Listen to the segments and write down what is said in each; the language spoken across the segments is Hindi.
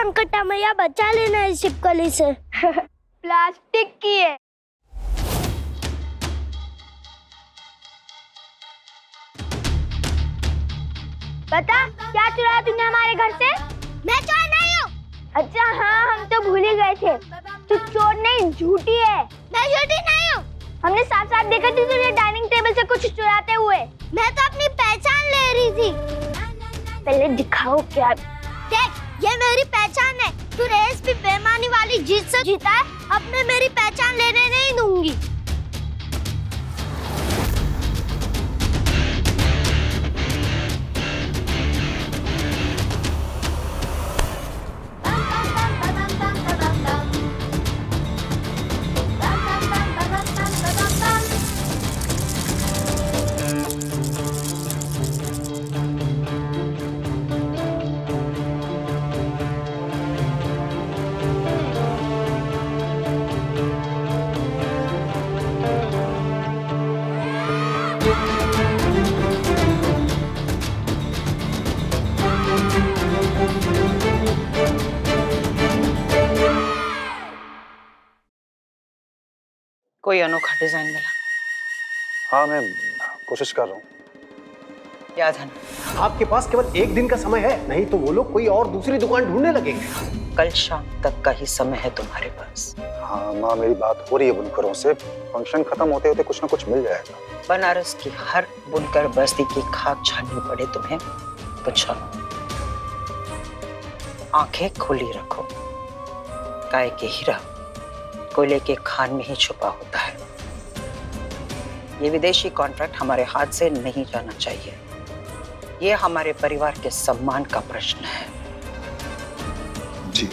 संकट मैया बचा लेना इस छिपकली से। प्लास्टिक की है। बता क्या चुराया तूने हमारे घर से? मैं चोर नहीं हूँ। अच्छा हाँ, हम तो भूल ही गए थे। तू चोर नहीं, झूठी है। मैं झूठी नहीं हूँ। हमने साफ साफ देखा थी तुझे डाइनिंग टेबल से कुछ चुराते हुए। मैं तो अपनी पहचान ले रही थी। पहले दिखाओ क्या। देख, ये मेरी पहचान है। तू रेस भी बेईमानी वाली जीत से जीता है, अब मैं मेरी पहचान लेने नहीं दूंगी। कोई अनोखा डिजाइन मिला? हाँ, मैं कोशिश कर रहा हूँ। याद है ना, आपके पास केवल एक दिन का समय है, नहीं तो वो लोग कोई और दूसरी दुकान ढूंढने लगेंगे। कल शाम तक का ही समय है तुम्हारे पास। हाँ माँ, मेरी बात हो रही है बुनकरों से। फंक्शन खत्म होते होते कुछ ना कुछ मिल जाएगा। बनारस की हर बुनकर बस्ती की खाक छाननी पड़े तुम्हें तो छानो। आंखें खुली रखो। काय के हीरा कोयले के खान में ही छुपा होता है। ये विदेशी कॉन्ट्रैक्ट हमारे हाथ से नहीं जाना चाहिए। ये हमारे परिवार के सम्मान का प्रश्न है। जी।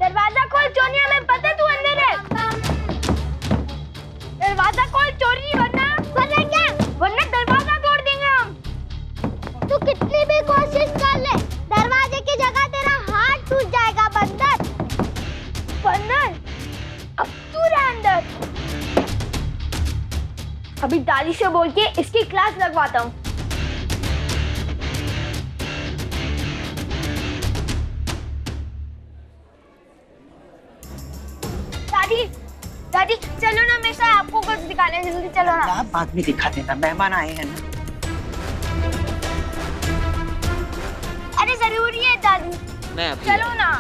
दरवाजा खोल चोरिया, में पता तू अंदर है। दरवाजा खोल चोरी, वरना क्या? वरना दरवाजा तोड़ देंगे हम। तू कितनी भी कोशिश कर ले, दरवाजे की जगह तेरा हाथ टूट जाएगा बंदर। बंदर, अब तू रह अंदर। अभी दादी से बोल के इसकी क्लास लगवाता हूँ। दादी चलो ना, मेरे साथ आपको कुछ दिखाने, जल्दी चलो ना। आप बाद में दिखा देना, मेहमान आए हैं ना। अरे जरूरी है दादी, मैं अभी चलो ना।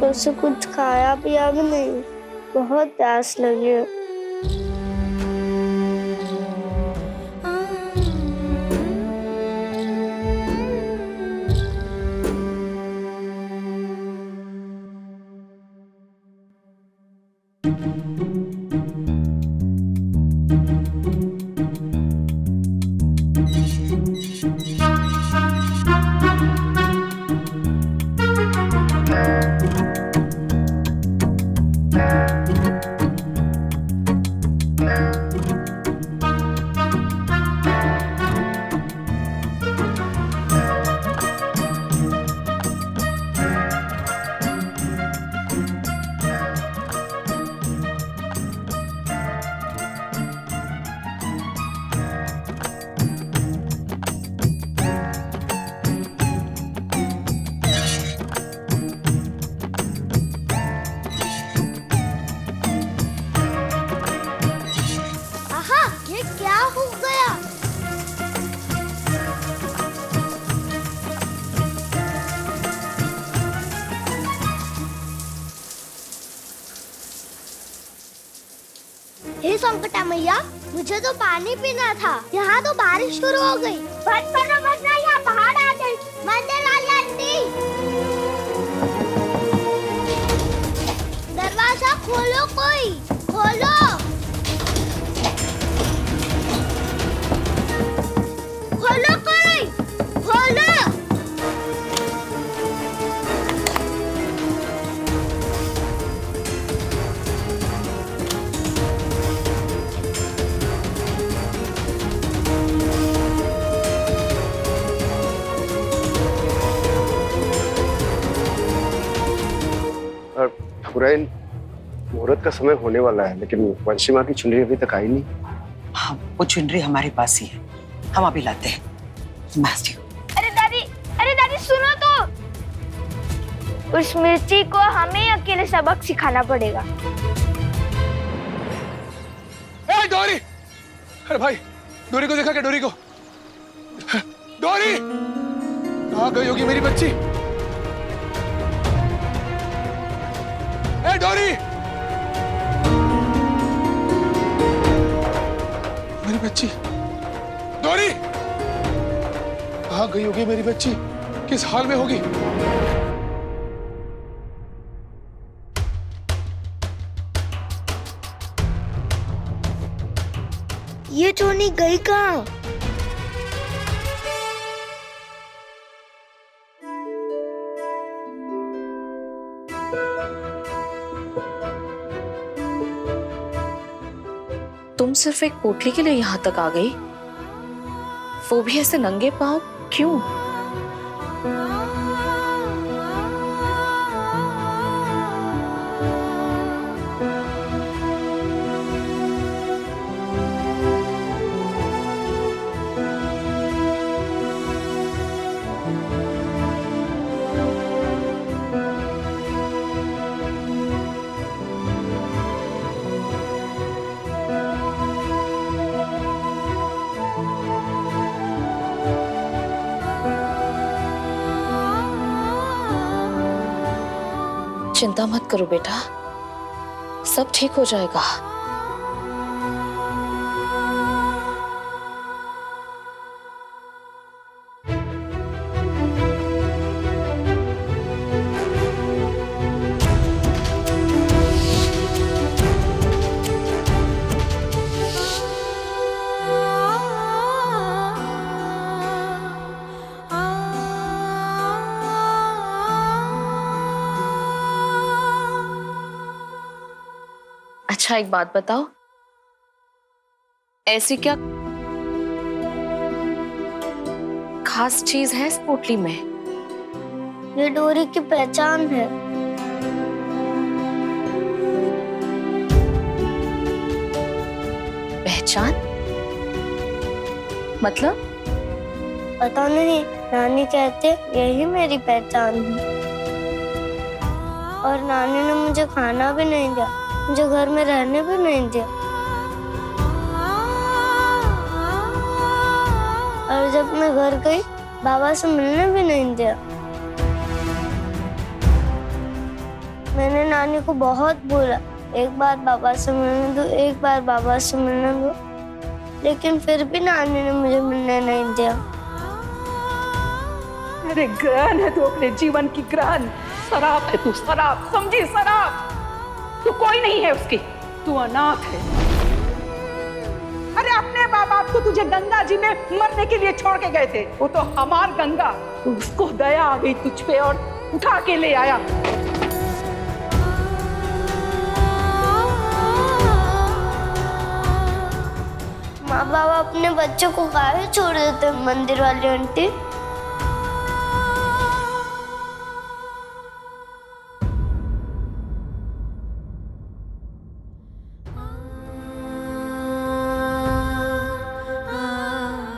वैसे कुछ खाया पिया भी नहीं, बहुत प्यास लगी है। हे संकटा मैया, मुझे तो पानी पीना था। यहाँ तो बारिश शुरू हो गई। बंद करो वरना यहाँ पहाड़ आ गई। मंदिर वाली आंटी, दरवाजा खोलो कोई। पुरैन, मुहूर्त का समय होने वाला है, लेकिन वंशी माँ की चुनरी अभी तक आई नहीं। हाँ, वो चुनरी हमारे पास ही है, हम अभी लाते हैं। मास्टर, अरे दादी सुनो तो। उस मिर्ची को हमें अकेले सबक सिखाना पड़ेगा। ए डोरी! अरे भाई, डोरी को देखा क्या? डोरी को, डोरी! कहाँ गई होगी मेरी बच्ची? ए डोरी! मेरी बच्ची, डोरी! कहाँ गई होगी मेरी बच्ची? किस हाल में होगी? ये चोनी गई कहाँ? तुम सिर्फ एक पोटली के लिए यहाँ तक आ गई, वो भी ऐसे नंगे पांव? क्यों? चिंता मत करो बेटा, सब ठीक हो जाएगा। अच्छा एक बात बताओ, ऐसी क्या खास चीज है इस पोटली में? ये डोरी की पहचान है। पहचान? मतलब? पता नहीं, नानी कहते यही मेरी पहचान है। और नानी ने मुझे खाना भी नहीं दिया, मुझे घर में रहने भी नहीं दिया। और जब मैं घर गई, बाबा से मिलने भी नहीं दिया। मैंने नानी को बहुत बोला, एक बार बाबा से मिलने दो, एक बार बाबा से मिलने दो, लेकिन फिर भी नानी ने मुझे मिलने नहीं दिया। अरे ग्रहण है तू, अपने जीवन की ग्रहण। शराब है तू, शराब, समझी? शराब। तू कोई नहीं है उसकी, तू अनाथ है। अरे अपने माँ बाप तो तुझे गंगा जी में मरने के लिए छोड़ के गए थे, वो तो हमार गंगा। उसको दया आ गई तुझ पे और उठा के ले आया। माँ बाबा अपने बच्चों को काहे छोड़ देते मंदिर वाली आंटी?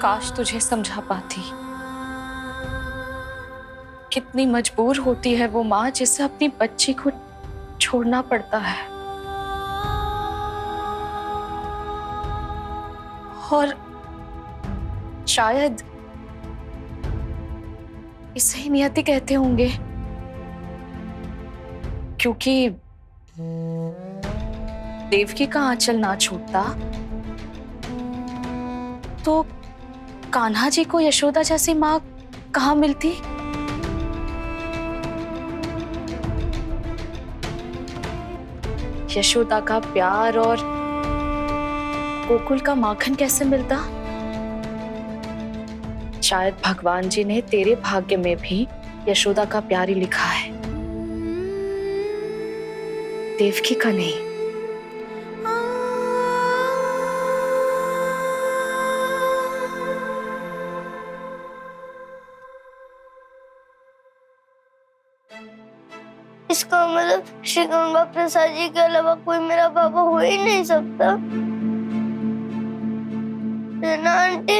काश तुझे समझा पाती। कितनी मजबूर होती है वो माँ जिसे अपनी बच्ची को छोड़ना पड़ता है। और शायद इसे ही नियति कहते होंगे, क्योंकि देवकी का आंचल ना छूटता तो कान्हा जी को यशोदा जैसी माँ कहाँ मिलती? यशोदा का प्यार और गोकुल का माखन कैसे मिलता? शायद भगवान जी ने तेरे भाग्य में भी यशोदा का प्यार ही लिखा है, देवकी का नहीं। इसका मतलब श्री गंगा प्रसाद जी के अलावा कोई मेरा पापा हो ही नहीं सकता, है ना आंटी?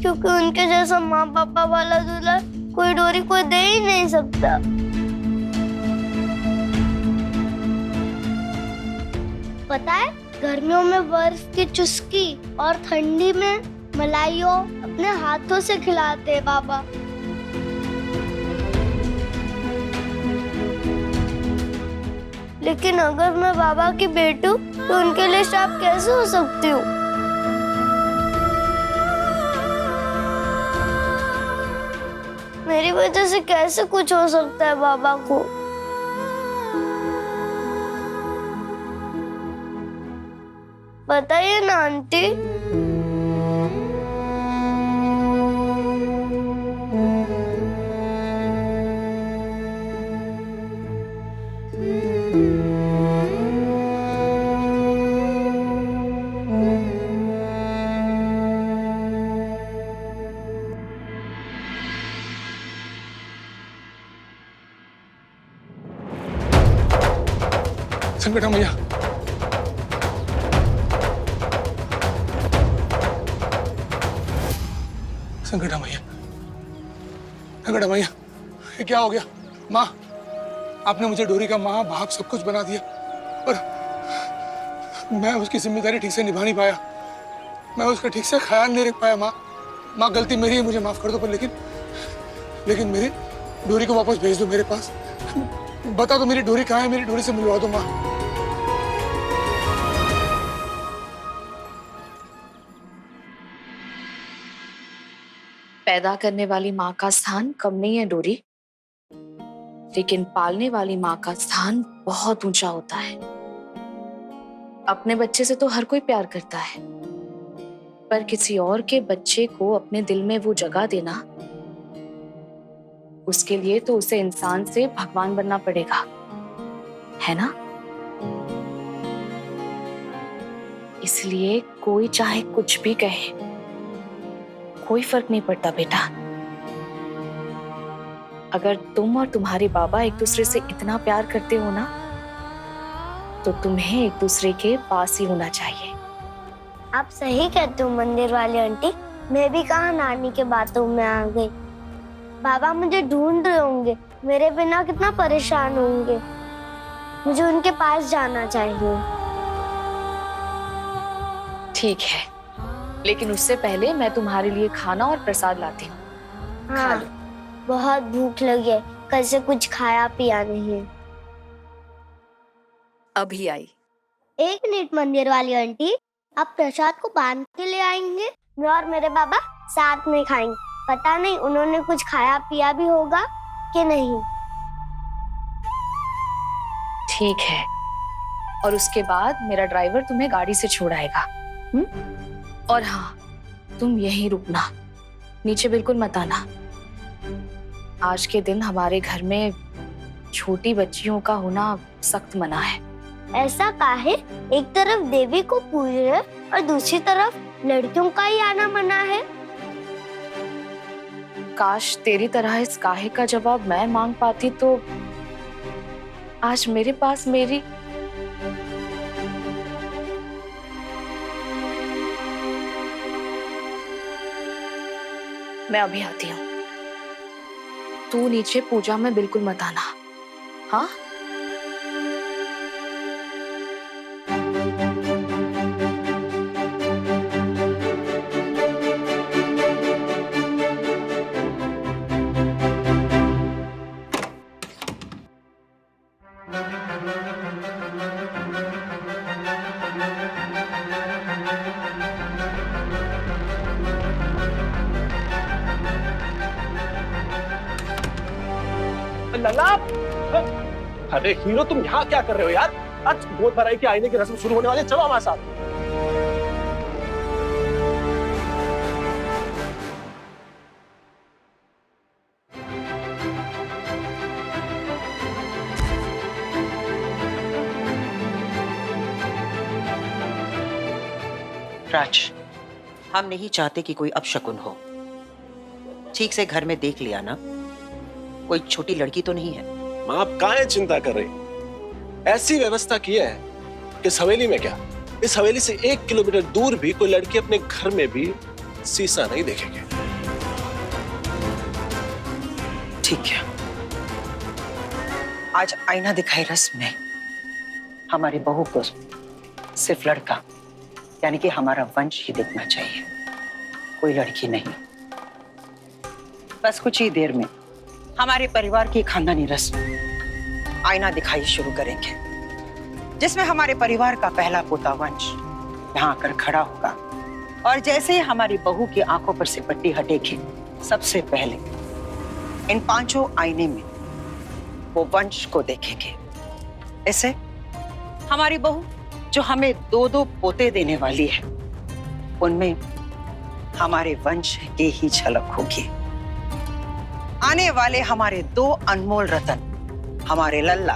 क्योंकि उनके जैसा माँ पापा वाला दूल्हा कोई डोरी को दे ही नहीं सकता। पता है, गर्मियों में बर्फ की चुस्की और ठंडी में मलाइयों अपने हाथों से खिलाते हैं बाबा। लेकिन अगर मैं बाबा की बेटी हूँ तो उनके लिए श्राप कैसे हो सकती हूँ? मेरी वजह से कैसे कुछ हो सकता है बाबा को? बताइए ना आंटी। संकटा मैया, संकटा मैया, संकटा मैया, ये क्या हो गया? माँ, आपने मुझे डोरी का माँ बाप सब कुछ बना दिया, पर मैं उसकी जिम्मेदारी ठीक से निभा नहीं पाया। मैं उसका ठीक से ख्याल नहीं रख पाया। माँ, गलती मेरी है, मुझे माफ कर दो। पर लेकिन मेरी डोरी को वापस भेज दो मेरे पास। बता दो मेरी डोरी कहाँ है, मेरी डोरी से मिलवा दो माँ। पैदा करने वाली माँ का स्थान कम नहीं है डोरी, लेकिन पालने वाली माँ का स्थान बहुत ऊंचा होता है। अपने बच्चे से तो हर कोई प्यार करता है, पर किसी और के बच्चे को अपने दिल में वो जगह देना, उसके लिए तो उसे इंसान से भगवान बनना पड़ेगा, है ना? इसलिए कोई चाहे कुछ भी कहे, कोई फर्क नहीं पड़ता बेटा। अगर तुम और तुम्हारे बाबा एक दूसरे से इतना प्यार करते हो ना, तो तुम्हें एक दूसरे के पास ही होना चाहिए। आप सही कहते हो मंदिर वाली आंटी। मैं भी कहाँ नानी के बातों में आ गई। बाबा मुझे ढूंढ रहे होंगे, मेरे बिना कितना परेशान होंगे। मुझे उनके पास जाना चाहिए। ठीक है, लेकिन उससे पहले मैं तुम्हारे लिए खाना और प्रसाद लाती हूँ। हाँ, बहुत भूख लगी है, कल से कुछ खाया पिया नहीं है। अभी आई। एक मिनट मंदिर वाली आंटी, आप प्रसाद को बांध के ले आएंगे? मैं और मेरे बाबा साथ में खाएंगे। पता नहीं उन्होंने कुछ खाया पिया भी होगा कि नहीं। ठीक है, और उसके बाद मेरा ड्राइवर तुम्हें गाड़ी से छोड़ाएगा। और हाँ, तुम यहीं रुकना, नीचे बिल्कुल मत आना। आज के दिन हमारे घर में छोटी बच्चियों का होना सख्त मना है। ऐसा काहे? एक तरफ देवी को पूज रहे और दूसरी तरफ लड़कियों का ही आना मना है। काश तेरी तरह इस काहे का जवाब मैं मांग पाती तो आज मेरे पास मेरी मैं अभी आती हूँ। तू नीचे पूजा में बिल्कुल मत आना, हाँ? लला, अरे हीरो, तुम यहाँ क्या कर रहे हो यार? आज गोद भराई के आईने की रस्म शुरू होने वाली है, चलो हमारे साथ। राज, हम नहीं चाहते कि कोई अपशकुन हो। ठीक से घर में देख लिया ना, कोई छोटी लड़की तो नहीं है। माँ आप काहे चिंता कर रही? ऐसी व्यवस्था की है कि इस हवेली में क्या, इस हवेली से 1 किलोमीटर दूर भी कोई लड़की अपने घर में भी शीशा नहीं देखेगी। ठीक है, आज आईना दिखाई रस्म में हमारी बहू को सिर्फ लड़का यानी कि हमारा वंश ही देखना चाहिए, कोई लड़की नहीं। बस कुछ ही देर में हमारे परिवार की खानदानी रस्म आईना दिखाई शुरू करेंगे, जिसमें हमारे परिवार का पहला पोता वंश यहाँ आकर खड़ा होगा और जैसे ही हमारी बहू की आंखों पर से पट्टी हटेगी, सबसे पहले इन 5 आईने में वो वंश को देखेंगे। ऐसे हमारी बहू जो हमें 2-2 पोते देने वाली है, उनमें हमारे वंश की ही झलक होगी। आने वाले हमारे 2 अनमोल रतन हमारे लल्ला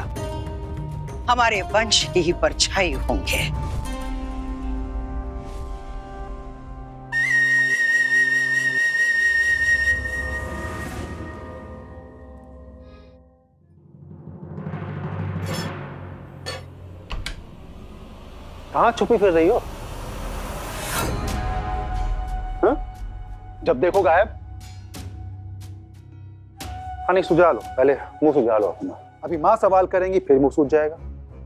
हमारे वंश की ही परछाई होंगे। कहाँ छुपी फिर रही हो? हाँ? जब देखो गायब। नहीं, सुझा लो, पहले मुंह सुझा लो अपना। अभी माँ सवाल करेंगी फिर मुंह सूझ जाएगा।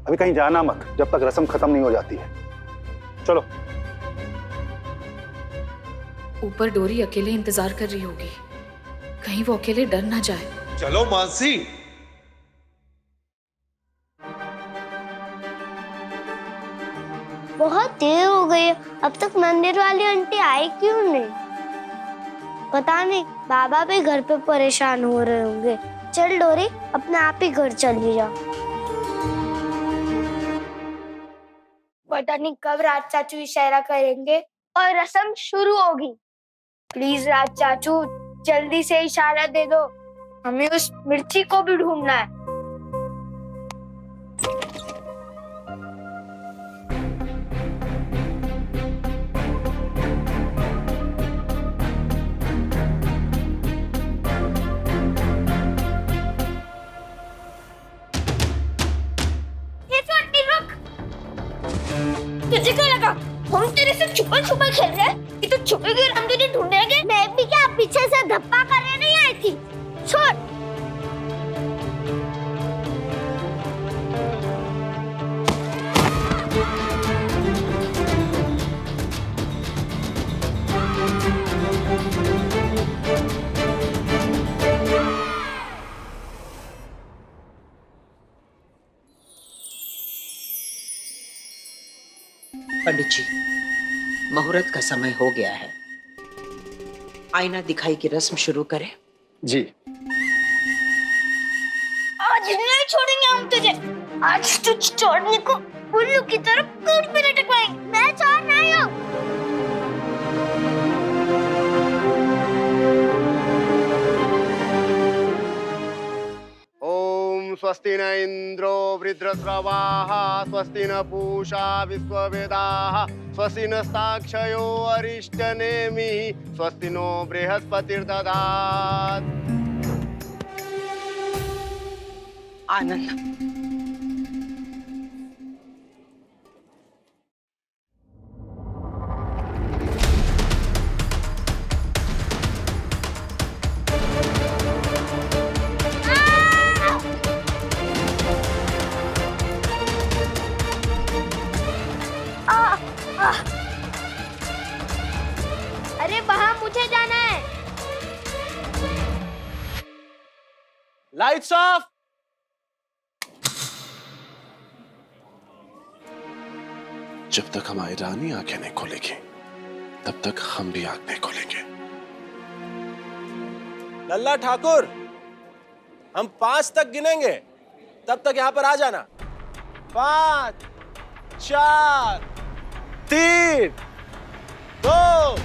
अभी कहीं जाना मत जब तक रस्म खत्म नहीं हो जाती है। चलो। ऊपर डोरी अकेले इंतजार कर रही होगी, कहीं वो अकेले डर ना जाए। चलो मानसी। बहुत देर हो गई, अब तक मंदिर वाली आंटी आई क्यों नहीं? पता नहीं, बाबा भी घर पे परेशान हो रहे होंगे। चल डोरी, अपने आप ही घर चली जा। पता नहीं कब राज चाचू इशारा करेंगे और रस्म शुरू होगी। प्लीज राज चाचू, जल्दी से इशारा दे दो, हमें उस मिर्ची को भी ढूंढना है। तुझे क्या लगा हम तेरे से छुपन छुपन खेल रहे हैं कि तू छुपेगी और हम तुझे ढूंढेंगे? मैं भी क्या पीछे से धप्पा करने नहीं आई थी। छोड़। पंडित जी, मुहूर्त का समय हो गया है, आईना दिखाई की रस्म शुरू करें। जी। आज नहीं छोड़ेंगे हम तुझे। आज तुझ छोड़ने को उल्लू की तरफ कूद पे लटकाएंगे। मैं छोड़ नहीं हूँ। स्वस्ति न इंद्रो वृद्धस्रवाः स्वस्ति न पूषा विश्ववेदाः स्वस्ति नस्ताक्षयो अरिष्टनेमिः स्वस्ति नो बृहस्पतिर्दधात्। आनंद, अरे वहाँ मुझे जाना है। Lights off. जब तक हमारी रानी आंखें नहीं खोलेगी तब तक हम भी आंख नहीं खोलेंगे। लल्ला ठाकुर, हम 5 तक गिनेंगे, तब तक यहां पर आ जाना। 5, 4, 3, 2,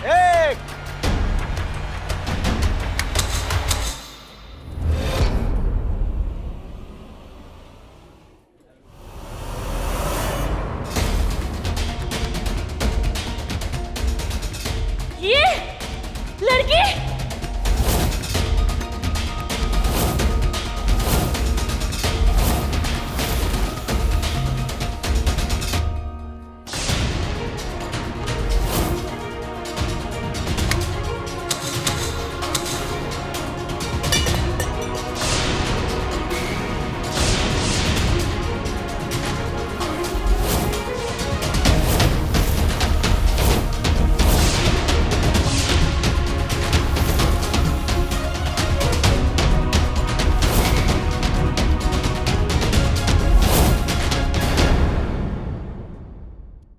1।